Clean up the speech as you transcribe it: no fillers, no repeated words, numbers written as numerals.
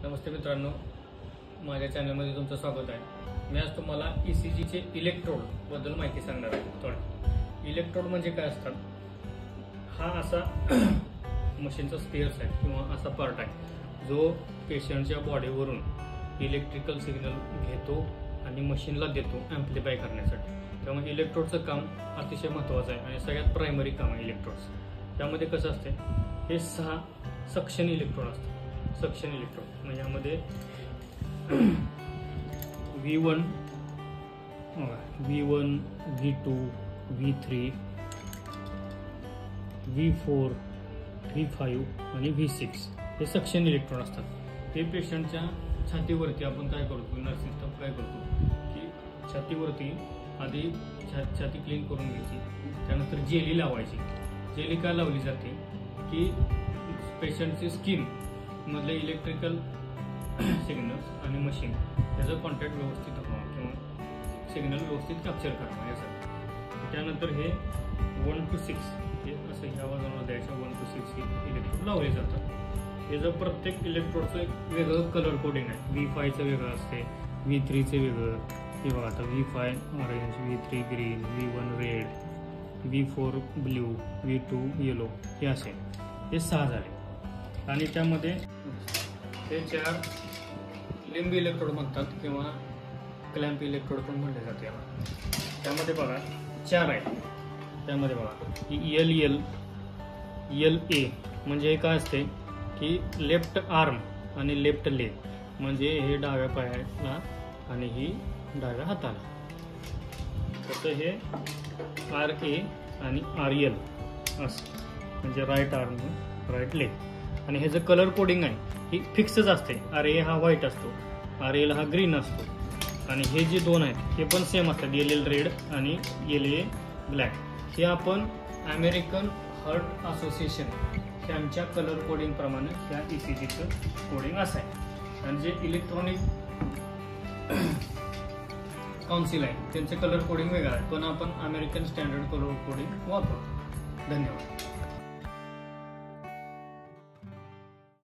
नमस्ते मित्रांनो, माझ्या चॅनलमध्ये तुमचं स्वागत आहे। मी आज तुम्हाला ईसीजीचे इलेक्ट्रोड बद्दल माहिती सांगणार आहे। थोडं इलेक्ट्रोड म्हणजे काय असतात, हा असा मशीनचा स्पेअर्स आहे किंवा असा पार्ट आहे जो पेशंटच्या बॉडीवरून इलेक्ट्रिकल सिग्नल घेतो आणि मशीनला देतो ॲम्प्लिफाय करण्यासाठी। त्यामुळे इलेक्ट्रोडचं काम अतिशय महत्त्वाचं आहे आणि सगळ्यात प्रायमरी काम आहे इलेक्ट्रोड्स। त्यामध्ये कसं असते, हे 6 सक्शन इलेक्ट्रोड असतात। सक्शन इलेक्ट्रोड म्हणजे यामध्ये V1, V2, V3, V4, V5 आणि V6 हे सक्शन इलेक्ट्रोड असतात। हे पेशंटच्या छातीवरती आपण काय करतो, नर्सिंग स्टाफ काय करतो की छातीवरती आधी छाती क्लीन करून घ्यायची, त्यानंतर जेली लावायची। जेली काय लावली जाते की पेशंटची स्किन मधले इलेक्ट्रिकल सिग्नल्स आणि मशीन याचा कॉन्टॅक्ट व्यवस्थित व्हावा किंवा सिग्नल व्यवस्थित कॅप्चर करावा यासाठी। त्यानंतर हे 1 to 6 हे असं ह्या आवाजावर द्यायचं 1 to 6 हे इलेक्ट्रोड लावले जातात। हे जर प्रत्येक इलेक्ट्रोडचं एक वेगळं कलर कोडिंग आहे। V5चं वेगळं असते, V3चं वेगळं, हे बघा आता V5 orange, V3 green, V1 red, V4 blue, V2 yellow, हे असे हे 6 झाले। आणि त्यामध्ये हे 4 लिंब इलेक्ट्रोड म्हणतात किंवा क्लॅम्प इलेक्ट्रोड पण म्हणले जाते। त्यामध्ये बघा 4 आहे। त्यामध्ये बघा की LA म्हणजे हे काय असते की लेफ्ट आर्म आणि लेफ्ट लेग, म्हणजे हे डाव्या पायाला आणि ही डाव्या हाताला। तसं हे RA आणि RL असं म्हणजे राईट आर्म राईट लेग। आणि हे जे कलर कोडिंग आहे ही फिक्सच असते। RA हा व्हाईट असतो, RL हा ग्रीन असतो आणि हे जे 2 आहेत हे पण सेम असतात, LL रेड आणि LA ब्लॅक। हे आपण अमेरिकन हार्ट असोसिएशन यांच्या कलर कोडिंग प्रमाणे ह्या ईसीजीचं कोडिंग असं आहे। आणि जे इलेक्ट्रॉनिक काउन्सिल आहे त्यांचे कलर कोडिंग वेगळं आहे, पण आपण अमेरिकन स्टँडर्ड कलर कोडिंग वापरतो। धन्यवाद।